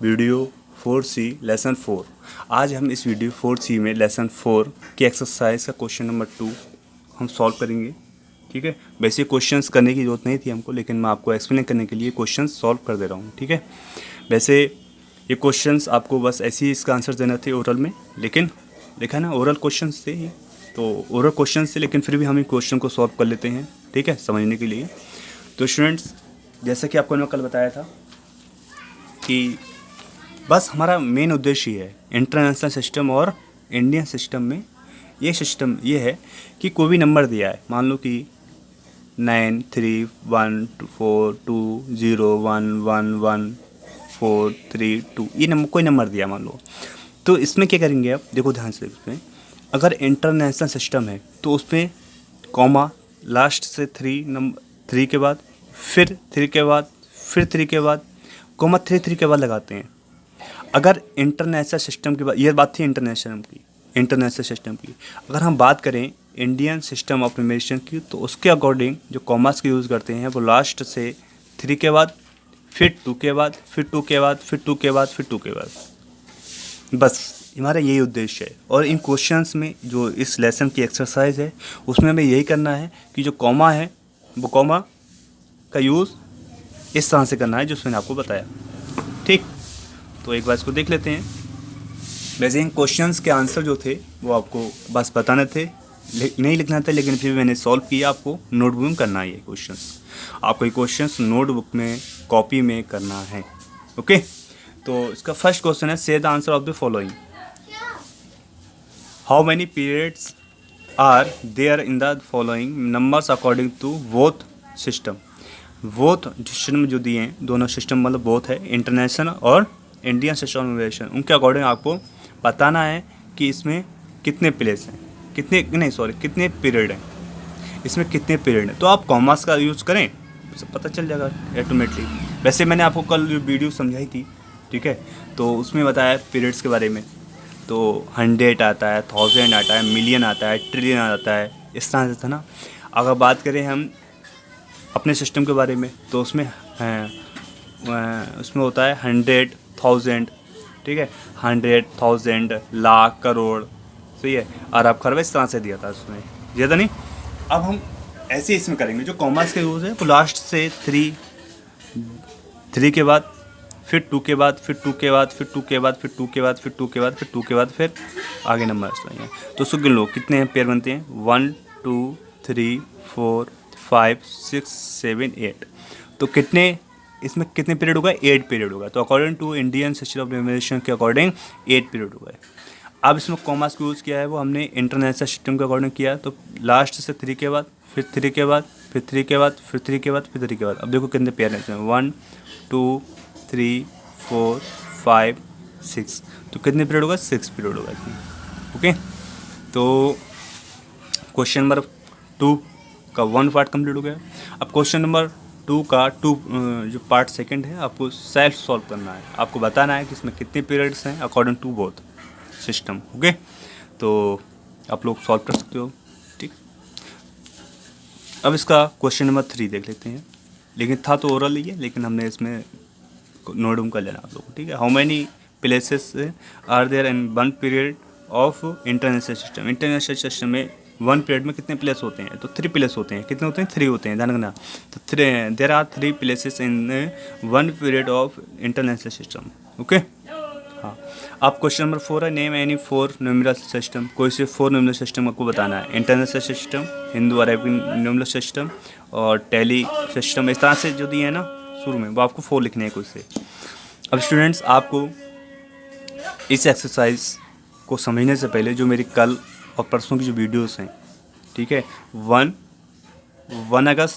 Video 4C lesson 4। आज हम इस वीडियो 4C में लेसन 4 की एक्सरसाइज का क्वेश्चन नंबर 2 हम सॉल्व करेंगे। ठीक है, वैसे क्वेश्चंस करने की ज़रूरत नहीं थी हमको, लेकिन मैं आपको एक्सप्लेन करने के लिए क्वेश्चंस सॉल्व कर दे रहा हूँ। ठीक है, वैसे ये क्वेश्चंस आपको बस ऐसे ही इसका आंसर देना थे ओरल में, लेकिन देखा ना ओरल क्वेश्चंस थे ये, तो ओरल क्वेश्चंस थे लेकिन फिर भी हम इन क्वेश्चन को सॉल्व कर लेते हैं। ठीक है, समझने के लिए। तो स्टूडेंट्स, जैसा कि आपको मैं कल बताया था कि बस हमारा मेन उद्देश्य ये है इंटरनेशनल सिस्टम और इंडियन सिस्टम में। ये सिस्टम ये है कि कोई भी नंबर दिया है, मान लो कि 9 3 1 4 2 0 1 1 1 4 3 2, ये नंबर कोई नंबर दिया मान लो, तो इसमें क्या करेंगे आप देखो ध्यान से। इसमें अगर इंटरनेशनल सिस्टम है तो उसमें कॉमा लास्ट से 3 के बाद, फिर 3 के बाद, फिर 3 के बाद, कॉमा 3 के बाद लगाते हैं। अगर इंटरनेशनल सिस्टम की बात, ये बात थी इंटरनेशनल सिस्टम की। अगर हम बात करें इंडियन सिस्टम ऑफ न्यूमरेशन की, तो उसके अकॉर्डिंग जो कॉमास का यूज़ करते हैं वो लास्ट से 3 के बाद, फिर 2 के बाद, फिर 2 के बाद, फिर 2 के बाद, फिर 2 के बाद। बस हमारा यही उद्देश्य है। और इन क्वेश्चंस में जो इस लेसन की एक्सरसाइज है उसमें हमें यही करना है कि जो कॉमा है वो कॉमा का यूज़ इस तरह से करना है जो मैंने आपको बताया। ठीक, तो एक बार इसको देख लेते हैं। वैसे इन क्वेश्चंस के आंसर जो थे वो आपको बस बताने थे, नहीं लिखना था, लेकिन फिर मैंने सॉल्व किया। आपको नोटबुक में करना है ये क्वेश्चंस, आपको ये क्वेश्चंस नोटबुक में कॉपी में करना है। ओके, तो इसका फर्स्ट क्वेश्चन है say the answer of the following. How many periods are there in the following numbers according to both system. Both system जो दिए हैं, दोनों सिस्टम मतलब बोथ है, इंटरनेशनल और इंडियन सिस्टम ऑफ, उनके अकॉर्डिंग आपको बताना है कि इसमें कितने प्लेस हैं, कितने पीरियड हैं, इसमें कितने पीरियड हैं। तो आप कॉमर्स का यूज़ करें, सब पता चल जाएगा ऑटोमेटिकली। वैसे मैंने आपको कल वीडियो समझाई थी, ठीक है, तो उसमें बताया पीरियड्स के बारे में। तो 100 आता है, 1000 आता है, मिलियन आता है, ट्रिलियन आता है, इस तरह से था ना। अगर बात करें हम अपने सिस्टम के बारे में, तो उसमें होता है 100 1000, ठीक है, 100 1000 लाख करोड़, सही है, अरब खरब, इस तरह से दिया था उसमें, ज़्यादा नहीं। अब हम ऐसे इसमें करेंगे, जो कॉमर्स के यूज़ है वो लास्ट से 3 के बाद, फिर 2 के बाद, फिर 2 के बाद, फिर 2 के बाद, फिर 2 के बाद, फिर 2 के बाद, फिर 2 के बाद, फिर आगे नंबर है। तो उसको गिन लो कितने पेयर बनते हैं, 1 2 3 4 5 6 7 8। तो कितने इसमें कितने पीरियड होगा, 8 पीरियड होगा। तो according to Indian system of numeration के अकॉर्डिंग 8 पीरियड होगा। अब इसमें कॉमर्स को यूज़ किया है वो हमने इंटरनेशनल सिस्टम के अकॉर्डिंग किया। तो लास्ट से 3 के बाद, फिर 3 के बाद, फिर 3 के बाद, फिर 3 के बाद, फिर 3 के बाद। अब देखो कितने पेयर हैं इसमें, 1 2 3 4 5 6। तो कितने पीरियड होगा, 6 पीरियड होगा इसमें। ओके, तो क्वेश्चन नंबर 2 का 1 पार्ट कंप्लीट हो गया। अब क्वेश्चन नंबर 2 का जो पार्ट सेकंड है, आपको सेल्फ सॉल्व करना है। आपको बताना है कि इसमें कितने पीरियड्स हैं according to both system. Okay, तो आप लोग सॉल्व कर सकते हो। ठीक, अब इसका क्वेश्चन नंबर 3 देख लेते हैं। लेकिन था तो ओरल ही है, लेकिन हमने इसमें नोट कर लेना आप लोग। ठीक है, how many places are there in 1 period of international system. International system में 1 पीरियड में कितने प्लेस होते हैं, तो 3 प्लेस होते हैं। कितने होते हैं, 3 होते हैं, ध्यान रखना। तो there are 3 places in 1 period of international system. Okay, हाँ। अब क्वेश्चन नंबर 4 है, नेम एनी 4 न्यूमेरल सिस्टम। कोई से 4 न्यूमेरल सिस्टम आपको बताना है। International system, Hindu Arabian numeral system और टेली सिस्टम, इस तरह से जो दिए हैं ना शुरू में, वो आपको 4 लिखने हैं कोई से। अब स्टूडेंट्स, आपको इस एक्सरसाइज को समझने से पहले जो मेरी कल और परसों की जो वीडियोस हैं, ठीक है, 1 अगस्त